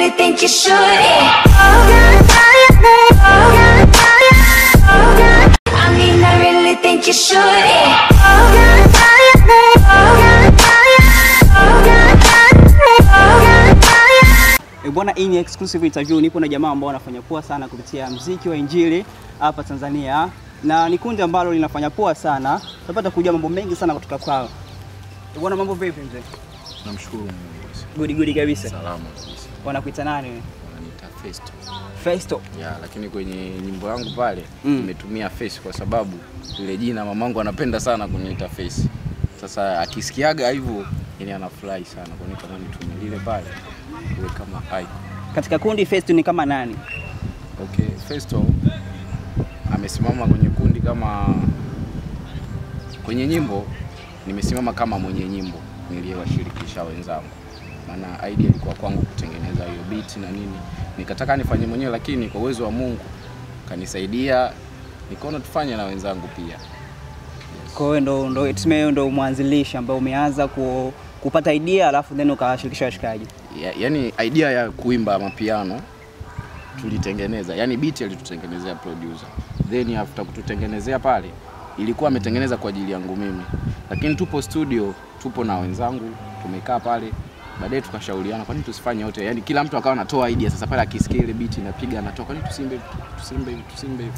really think you should. I mean, I really think you should. Bwana, hii ni exclusive interview. Nipo na jamaa ambao wanafanya poa sana kupitia muziki wa Injili hapa Tanzania, na ni kundi ambalo linafanya poa sana. Tutapata kujua mambo mengi sana kutoka kwao. Bwana, mambo vipi mzee? Namshukuru Mungu. Good kabisa. Salama kabisa. Wanakuita nani wewe? Wananiita Festo. Festo. Yeah, lakini kwenye nyimbo yangu pale nimetumia Face kwa sababu ile jina mamangu anapenda sana kuniita Face. Sasa akisikiaga hivyo yani anafurahi sana kwa nini kama nitumie ile pale iwe kama hai. Katika kundi Festo ni kama nani? Okay, Festo amesimama kwenye kundi kama kwenye nyimbo nimesimama kama mwenye nyimbo niliyowashirikisha wenzangu. Maana idea ilikuwa kwangu kutengeneza hiyo beat na nini. Nikataka nifanye mwenyewe lakini kwa uwezo wa Mungu kanisaidia nikaona tufanye na wenzangu pia. Yes. Kwa hiyo ndo mwanzilishi ambao umeanza kupata idea alafu then ukawashirikisha washikaji. Yaani idea ya kuimba mapiano tulitengeneza. Yaani beat alitutengenezea producer. Then after kututengenezea pale ilikuwa ametengeneza kwa ajili yangu mimi. Lakini tupo studio, tupo na wenzangu, tumekaa pale. Baadaye tukashauriana kwa nini tusifanye wote. Yaani kila mtu akawa anatoa idea. Sasa pale akisikia ile beat inapiga anatoka kwa nini tusimbe.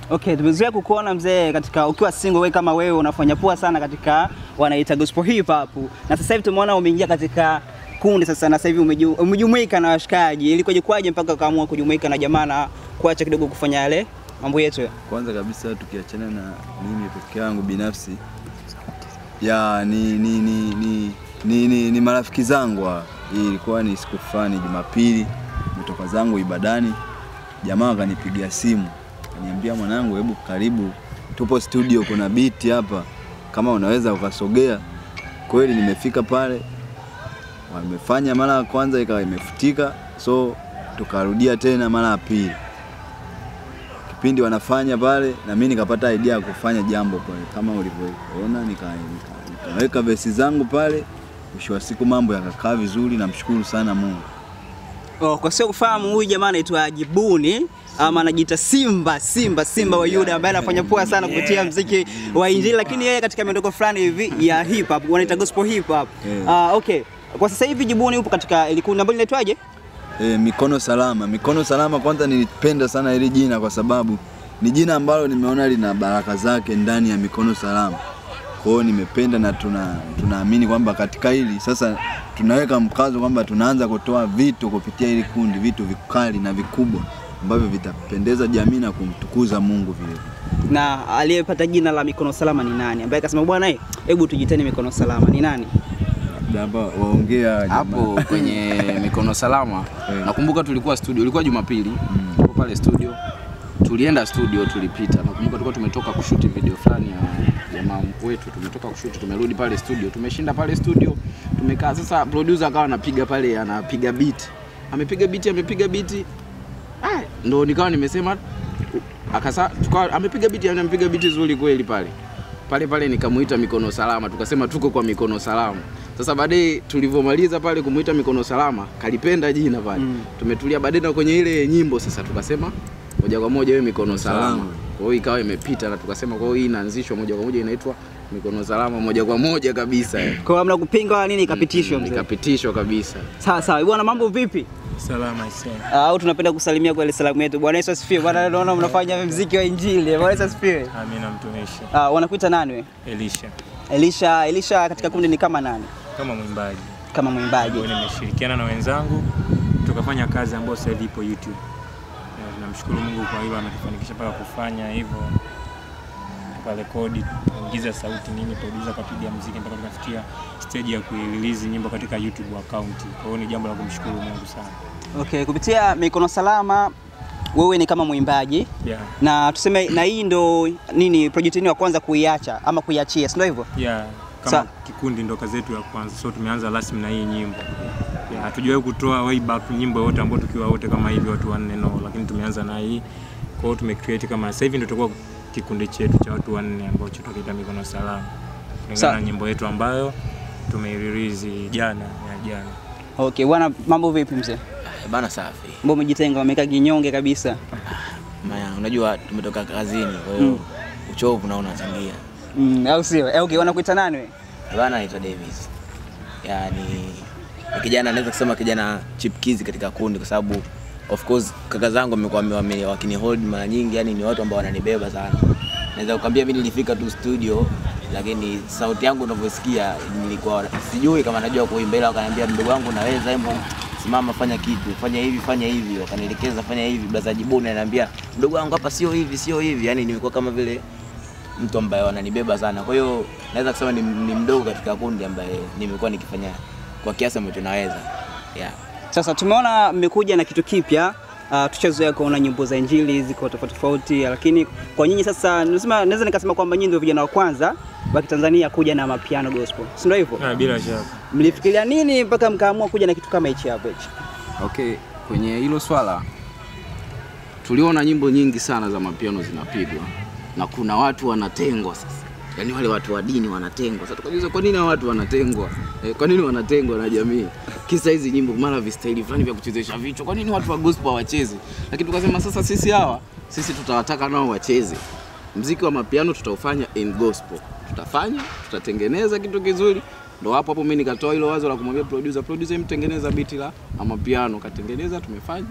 Okay, tumezoea kukuona mzee katika ukiwa single wewe kama wewe unafanya poa sana katika wanaita gospel hip hop. Na sasa hivi tumeona umeingia katika kundi sasa na sasa hivi umejumuika na washikaji. Ilikuwaje kwaje mpaka ukaamua kujumuika na jamaa na kuacha kidogo kufanya yale mambo yetu? Kwanza kabisa tukiachana na mimi peke yangu binafsi ni marafiki zangu. Hii ilikuwa ni siku fulani Jumapili, nimetoka zangu ibadani, jamaa akanipigia simu, akaniambia mwanangu, hebu karibu, tupo studio kuna beat hapa, kama unaweza ukasogea. Kweli nimefika pale, wamefanya mara ya kwanza ikawa imefutika, so tukarudia tena mara ya pili. Kipindi wanafanya pale na mimi nikapata idea ya kufanya jambo pale kama ulivyoona, nikaweka verse zangu pale. Mwisho wa siku mambo yakakaa vizuri, namshukuru sana Mungu. Kwa sio kufahamu huyu jamaa anaitwa Ajibuni ama anajiita Simba wa Yuda ambaye anafanya poa sana kupitia muziki wa Injili, lakini yeye katika miondoko fulani hivi ya hip hop wanaita gospel hip hop. Okay. Kwa sasa hivi Jibuni upo katika ile kundi ambalo linaitwaje? Mikono Salama. Mikono Salama, kwanza nilipenda sana hili jina kwa sababu ni jina ambalo nimeona lina baraka zake ndani ya Mikono Salama. Kwa hiyo nimependa na tunaamini kwamba katika hili sasa tunaweka mkazo kwamba tunaanza kutoa vitu kupitia hili kundi, vitu vikali na vikubwa ambavyo vitapendeza jamii na kumtukuza Mungu vile. Na aliyepata jina la Mikono Salama ni nani? Ambaye akasema bwana hebu tujitane Mikono Salama ni nani? Hapa waongea hapo kwenye Mikono Salama. Nakumbuka tulikuwa studio, ilikuwa Jumapili. Tuko pale studio. Tulienda studio, tulipita. Nakumbuka tulikuwa tumetoka kushoot video fulani ya jamaa wetu, tumetoka kushoot, tumerudi pale studio, tumeshinda pale studio, tumekaa. Sasa producer akawa anapiga pale, anapiga beat. Amepiga beat. Ndio nikawa nimesema tukawa amepiga beat nzuri kweli pale. Pale nikamuita Mikono Salama, tukasema tuko kwa Mikono Salama. Sasa baadaye tulivyomaliza pale kumuita Mikono Salama, kalipenda jina pale. Tumetulia baadaye na kwenye ile nyimbo sasa tukasema moja kwa moja wewe Mikono Salama. Kwa hiyo ikawa imepita na tukasema kwa hiyo hii inaanzishwa moja kwa moja inaitwa Mikono Salama moja kwa moja kabisa. Kwa hiyo hamna kupinga wala nini, ikapitishwa mzee. Ikapitishwa kabisa. Sawa. Bwana, mambo vipi? Salama sana. Au tunapenda kusalimia kwa ile salamu yetu. Bwana Yesu asifiwe. Bwana, naona mnafanya muziki wa Injili. Bwana Yesu asifiwe. Amina mtumishi. Wanakuita nani wewe? Elisha katika kundi ni kama nani? Kama mwimbaji. Nimeshirikiana na wenzangu tukafanya kazi ambayo sasa ipo YouTube. Tunamshukuru Mungu kwa hilo, ametufanikisha mpaka kufanya hivyo. Tukarekodi, kuingiza sauti nini, producer kapiga muziki mpaka tukafikia stage ya kuirelease nyimbo katika YouTube account. Kwa hiyo ni jambo la kumshukuru Mungu sana. Okay, kupitia Mikono Salama wewe ni kama mwimbaji. Yeah. Na tuseme na hii ndo nini project yenu ya kwanza kuiacha ama kuiachia, si ndio hivyo? Yeah. Kama kikundi ndo kazi yetu ya kwanza. So tumeanza rasmi na hii nyimbo. Yeah, hatujawahi kutoa way back nyimbo yote ambayo tukiwa wote kama hivi watu wanne no, lakini tumeanza na hii. Kwa hiyo tumecreate kama sasa hivi ndio tutakuwa kikundi chetu cha watu wanne ambao tutakiita Mikono Salama. Kulingana na nyimbo yetu ambayo tumeirelease jana. Okay, bwana, mambo vipi mzee? Bana safi. Mbona umejitenga, umekaa kinyonge kabisa? Maana unajua tumetoka kazini, kwa hiyo uchovu naona unachangia. Au sio? Okay, wanakuita nani wewe? Bana naitwa Davis. Yaani kijana, naweza kusema kijana chipkizi katika kundi, kwa sababu of course kaka zangu wamekuwa wakinihold mara nyingi, yani ni watu ambao wananibeba sana. Naweza kukwambia mimi nilifika tu studio, lakini sauti yangu unavyosikia nilikuwa sijui kama najua kuimba, ila wakaniambia mdogo wangu naweza, hebu simama, fanya kitu, fanya hivi, wakanielekeza fanya hivi. Blaza Jibuni ananiambia mdogo wangu hapa sio hivi, yani nimekuwa kama vile mtu ambaye wananibeba sana. Kwa hiyo naweza kusema ni mdogo katika kundi ambaye nimekuwa nikifanya kwa kiasi ambacho naweza. Yeah. Sasa tumeona mmekuja na kitu kipya. Tuchazoea kuona nyimbo za injili ziko tofauti, lakini kwa nyinyi sasa naweza nikasema kwamba nyinyi ndio vijana wa kwanza wa Tanzania kuja na mapiano gospel. Si ndio hivyo? Bila shaka. Mlifikiria nini mpaka mkaamua kuja na kitu kama hichi hapo hichi? Okay, kwenye hilo swala tuliona nyimbo nyingi sana za mapiano zinapigwa na kuna watu wanatengwa sasa. Yaani wale watu wa dini wanatengwa. Sasa tukajiuliza kwa nini watu wanatengwa? Kwa nini wanatengwa na jamii? Kisa hizi nyimbo mara vistaili fulani vya kuchezesha vichwa. Kwa nini watu wa gospel hawacheze? Lakini tukasema sasa sisi tutawataka nao wacheze. Muziki wa mapiano tutaufanya in gospel. Tutatengeneza kitu kizuri. Ndio hapo mimi nikatoa hilo wazo la kumwambia producer mtengeneza beat la mapiano, katengeneza, tumefanya.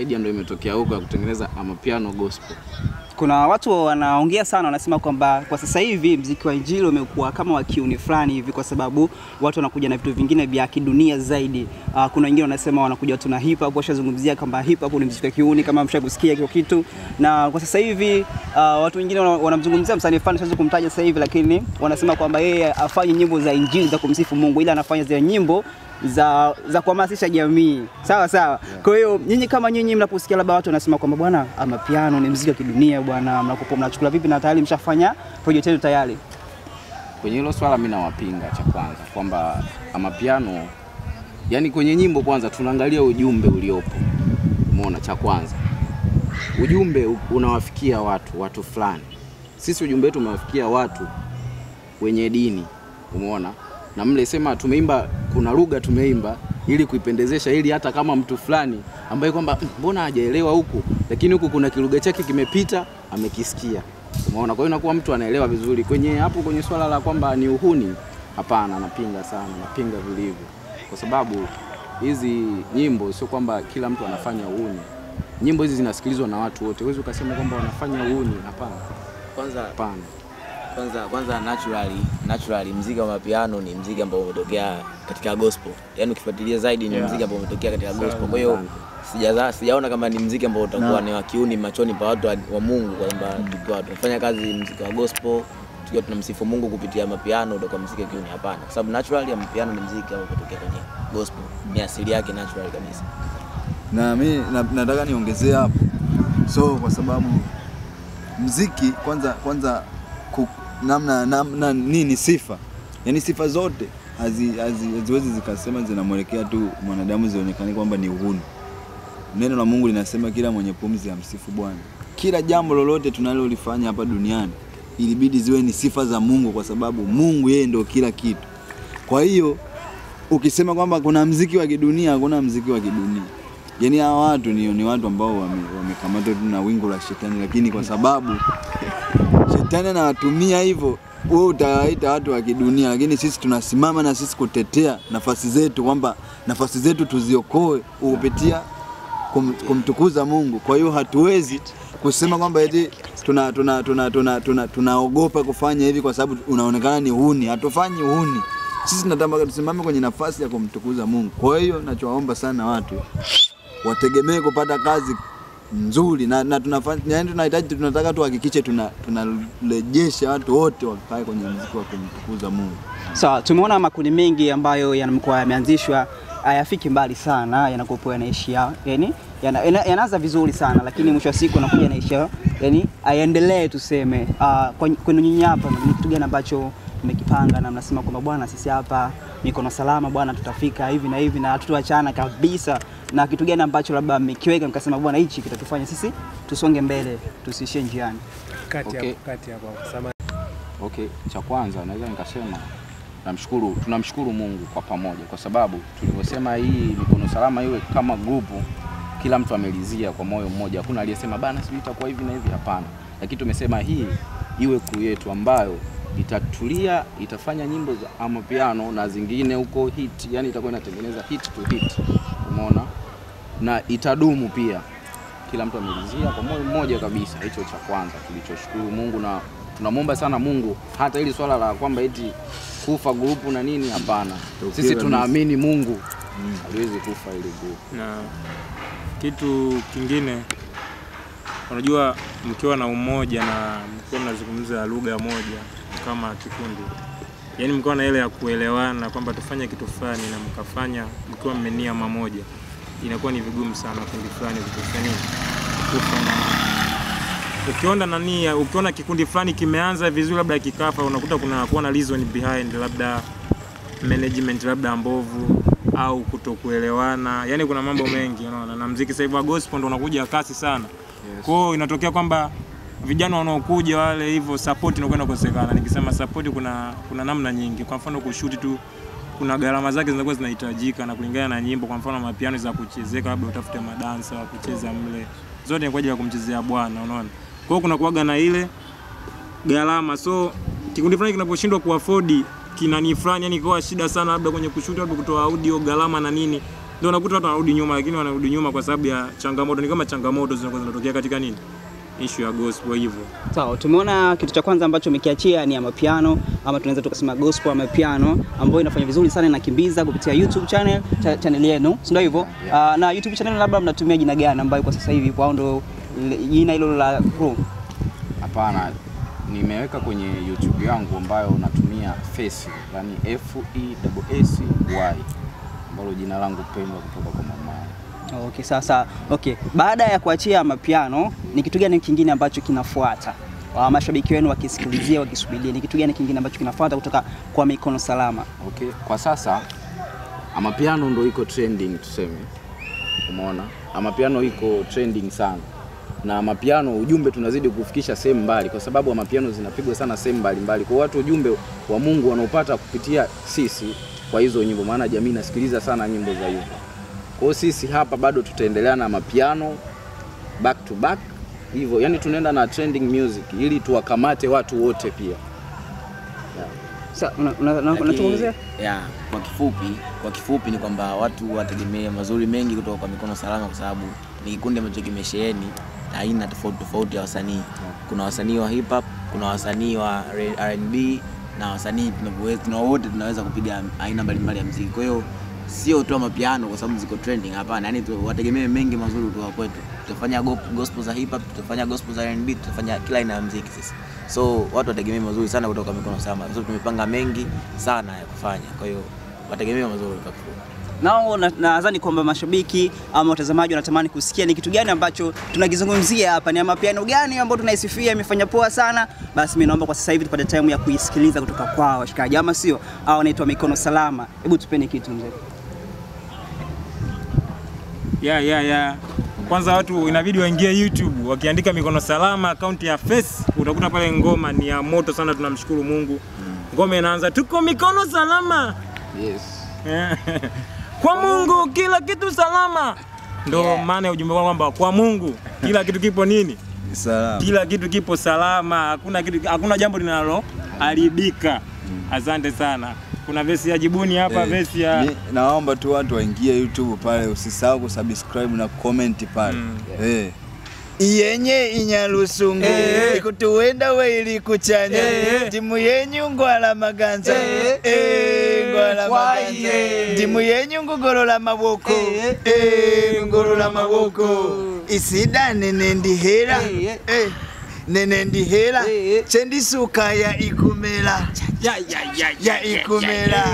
Idea ndio imetokea huko ya kutengeneza mapiano gospel. Kuna watu wanaongea sana, wanasema kwamba kwa sasa hivi muziki wa injili umekuwa kama wa kiuni fulani hivi, kwa sababu watu wanakuja na vitu vingine vya kidunia zaidi. Kuna wengine wanasema wanakuja tuna hip hop, washazungumzia kwamba hip hop ni muziki wa kiuni, kama mshakusikia hiyo kitu. Na kwa sasa hivi watu wengine wanamzungumzia msanii fulani, siwezi kumtaja sasa hivi, lakini wanasema kwamba yeye afanye nyimbo za injili za kumsifu Mungu, ila anafanya zile nyimbo za kuhamasisha jamii. Sawa. Kwa hiyo nyinyi kama nyinyi mnaposikia labda watu wanasema kwamba bwana mapiano ni muziki wa kidunia bwana, mnachukua vipi na tayari mshafanya project yenu tayari? Kwenye hilo swala mimi nawapinga cha kwanza kwamba mapiano, yani kwenye nyimbo kwanza tunaangalia ujumbe uliopo. Umeona, cha kwanza ujumbe unawafikia watu fulani. Sisi ujumbe wetu umewafikia watu wenye dini. Umeona? Na mle sema tumeimba, kuna lugha tumeimba ili kuipendezesha, ili hata kama mtu fulani ambaye kwamba mbona hajaelewa huku, lakini huku kuna kilugha chake kimepita amekisikia. Umeona? Kwa hiyo inakuwa mtu anaelewa vizuri. Kwenye swala la kwamba ni uhuni, hapana, napinga sana, napinga vilivyo. Kwa sababu hizi nyimbo sio kwamba kila mtu anafanya uhuni. Nyimbo hizi zinasikilizwa na watu wote. Huwezi ukasema kwamba wanafanya uhuni, hapana. Kwanza naturally muziki wa mapiano ni muziki ambao umetokea katika gospel. Yaani ukifuatilia zaidi ni muziki ambao umetokea katika gospel. Kwa hiyo sijaona kama ni muziki ambao utakuwa ni wa kiuni machoni pa watu wa Mungu, kwamba tukiwa tunafanya kazi muziki wa gospel tukiwa tunamsifu Mungu kupitia mapiano utakuwa muziki wa kiuni, hapana. Kwa sababu naturally mapiano ni muziki ambao umetokea kwenye gospel. Ni asili yake natural kabisa. Na mimi nataka niongezee hapo. So kwa sababu muziki kwanza namna nini sifa. Yaani sifa zote haziwezi zikasema zinamwelekea tu mwanadamu zionekane kwamba ni uhuni. Neno la Mungu linasema kila mwenye pumzi amsifu Bwana. Kila jambo lolote tunalolifanya hapa duniani ilibidi ziwe ni sifa za Mungu, kwa sababu Mungu yeye ndio kila kitu. Kwa hiyo ukisema kwamba kuna muziki wa kidunia, hakuna muziki wa kidunia. Yaani hawa watu ni watu ambao wamekamatwa tu na wingu la shetani, lakini kwa sababu shetani anawatumia hivyo, wewe utawaita watu wa kidunia, lakini sisi tunasimama na sisi kutetea nafasi zetu, kwamba nafasi zetu tuziokoe kupitia kumtukuza Mungu. Kwa hiyo hatuwezi kusema kwamba eti tunaogopa kufanya hivi kwa sababu unaonekana ni uhuni. Hatufanyi uhuni. Sisi tunataka tusimame kwenye nafasi ya kumtukuza Mungu. Kwa hiyo ninachowaomba sana watu wategemee kupata kazi nzuri na tunataka tuhakikishe tunarejesha watu wote wakae kwenye muziki wa kumtukuza Mungu. Sawa, tumeona makundi mengi ambayo yanakuwa yameanzishwa hayafiki mbali sana, yanakuwa yanaishia, yani yanaanza vizuri sana, lakini mwisho wa siku yanakuja yanaishia, yani aendelee tuseme. Kwa nyinyi hapa ni kitu gani ambacho mmekipanga na mnasema kwamba bwana sisi hapa mikono salama bwana, tutafika hivi na hivi na hatutoachana kabisa, na kitu gani ambacho labda mmekiweka mkasema bwana hichi kitatufanya sisi tusonge mbele, tusiishie njiani? Kati hapo. Okay, cha kwanza naweza nikasema tunamshukuru Mungu kwa pamoja, kwa sababu tulivyosema hii Mikono Salama iwe kama grupu, kila mtu amelizia kwa moyo mmoja. Hakuna aliyesema bana sijui itakuwa hivi na hivi, hapana. Lakini tumesema hii iwe crew yetu ambayo itatulia, itafanya nyimbo za amapiano na zingine huko hit, yani itakuwa inatengeneza hit to hit. Umeona? Na itadumu pia. Kila mtu amelizia kwa moyo mmoja kabisa. Hicho cha kwanza tulichoshukuru Mungu, na tunamwomba sana Mungu hata hili swala la kwamba eti kufa grupu na nini, hapana. Sisi tunaamini Mungu haliwezi kufa ile grupu. Na kitu kingine, unajua mkiwa na umoja na mkiwa mnazungumza lugha moja kama kikundi, yani mkiwa na ile ya kuelewana kwamba tufanye kitu fulani na mkafanya mkiwa mmenia mamoja, inakuwa ni vigumu sana kundi fulani kufanya ukiona kikundi fulani kimeanza vizuri labda kikafa, unakuta kuwa na reason behind, labda management labda mbovu au kutokuelewana. Yani kuna mambo mengi, unaona. Na muziki sasa hivi wa gospel ndo unakuja kasi sana. Yes. Kwa hiyo inatokea kwamba vijana wanaokuja wale hivyo support inakwenda kukosekana. Nikisema support kuna namna nyingi. Kwa mfano kushoot tu kuna gharama zake zinakuwa zinahitajika na kulingana na nyimbo. Kwa mfano mapiano za kuchezeka, labda utafute madansa wa kucheza mle. Zote ni kwa ajili ya kumchezea Bwana, unaona. Kwa hiyo kuna kuaga na ile gharama. So kikundi fulani kinaposhindwa kuafford kinani fulani, yani kwa shida sana labda kwenye kushoot, labda kutoa audio, gharama na nini, ndio unakuta watu wanarudi nyuma. Lakini wanarudi nyuma kwa sababu ya changamoto, ni kama changamoto zinatokea katika nini, issue ya gospel hivyo. Sawa, tumeona kitu cha kwanza ambacho umekiachia ni amapiano, ama tunaweza tukasema gospel amapiano, ambayo inafanya vizuri sana, inakimbiza kupitia YouTube channel yenu, ndio hivyo. Na YouTube channel labda mnatumia jina gani ambayo kwa sasa hivi kwa ndo jina hilo la crew? Hapana, nimeweka kwenye YouTube yangu ambayo natumia Face, yani FESSY, ambalo jina langu pendwa kutoka kwa mama. Okay, sasa okay. Baada ya kuachia amapiano, ni kitu gani kingine ambacho kinafuata? Mashabiki wenu wakisikilizia, wakisubiria, ni kitu gani kingine ambacho kinafuata kutoka kwa Mikono Salama? Okay, kwa sasa amapiano ndo iko trending tuseme. Umeona? Amapiano iko trending sana. Na amapiano ujumbe tunazidi kufikisha sehemu mbali, kwa sababu amapiano zinapigwa sana sehemu mbalimbali. Kwa watu ujumbe wa Mungu wanaopata kupitia sisi kwa hizo nyimbo, maana jamii inasikiliza sana nyimbo za hivyo. Kwa sisi hapa bado tutaendelea na mapiano back to back hivyo, yani tunaenda na trending music ili tuwakamate watu wote pia. Sasa unatuongezea? Yeah, kwa kifupi ni kwamba watu wategemea mazuri mengi kutoka kwa Mikono Salama, kwa sababu ni kikundi ambacho kimesheheni aina tofauti ya wasanii. Kuna wasanii wa hip hop, kuna wasanii wa R&B, na wasanii wote tunaweza kupiga aina mbalimbali ya muziki. Kwa hiyo sio tu amapiano kwa sababu ziko trending, hapana. Yani wategemee mengi mazuri kutoka kwetu. Tutafanya gospel za hip hop, tutafanya gospel za R&B, tutafanya kila aina ya muziki sisi. So watu wategemee mazuri sana kutoka Mikono Salama. So tumepanga mengi sana ya kufanya. Kwa hiyo wategemee mazuri kwa kifupi. Nao nadhani kwamba mashabiki ama watazamaji wanatamani kusikia ni kitu gani ambacho tunakizungumzia hapa, ni amapiano gani ambayo tunaisifia imefanya poa sana. Basi mimi naomba kwa sasa hivi tupate time ya kuisikiliza kutoka kwao washikaji, ama sio? Hao wanaitwa Mikono Salama. Hebu tupeni kitu mzee. Yeah. Kwanza watu inabidi waingie YouTube, wakiandika Mikono Salama account ya Face, utakuta pale ngoma ni ya moto sana, tunamshukuru Mungu. Ngoma inaanza tuko Mikono Salama. Yes. Kwa Mungu kila kitu salama. Ndio maana ya ujumbe kwamba kwa Mungu kila kitu kipo nini? Salama. Kila kitu kipo salama, hakuna jambo linalo haribika. Asante sana. Kuna verse ya Jibuni hapa, verse ya naomba tu watu waingie YouTube pale, usisahau kusubscribe na comment pale. Iyenye inyalusungu ikutuwenda weili kuchanya timu yenyu ngwala maganza ngwala maganza timu yenyu ngogolola maboko ngogolola maboko isida nenendi hera chendisuka ya ikumela ya ikumela.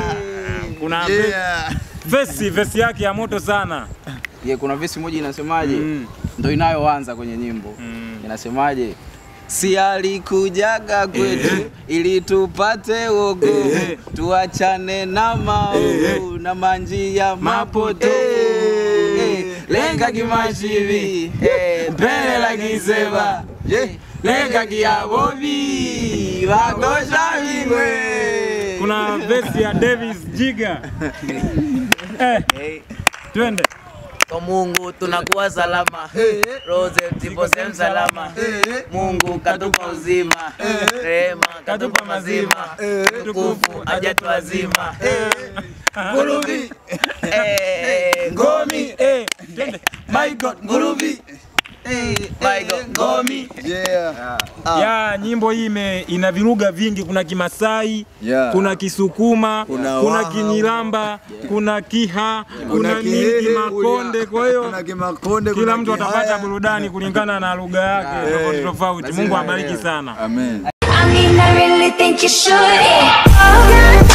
Kuna verse yake ya moto sana. Kuna verse moja inasemaje? Ndio inayoanza kwenye nyimbo. Inasemaje? Si alikujaga kwetu ili tupate wokovu, tuachane na maovu na manjia mapotovu, lenga kimashivi mbele la kiseba, lenga kiabobi wagosha vingwe. kuna verse ya Davis Jiga. Twende. Kwa Mungu tunakuwa salama, Rose tipo sehemu salama, Mungu katupa uzima, rehema katupa mazima, tukufu ajatu wazima, Nguruvi, Ngomi, Twende. my God, Nguruvi, my God, Ngomi. Ya nyimbo hii ina viruga vingi, kuna Kimasai, kuna Kisukuma, kuna Kinyiramba, kuna Kiha, kuna Kimakonde. Kwa hiyo kila mtu atapata burudani kulingana na lugha yake tofauti tofauti. Mungu abariki sana. Amen. I mean, I really think you should.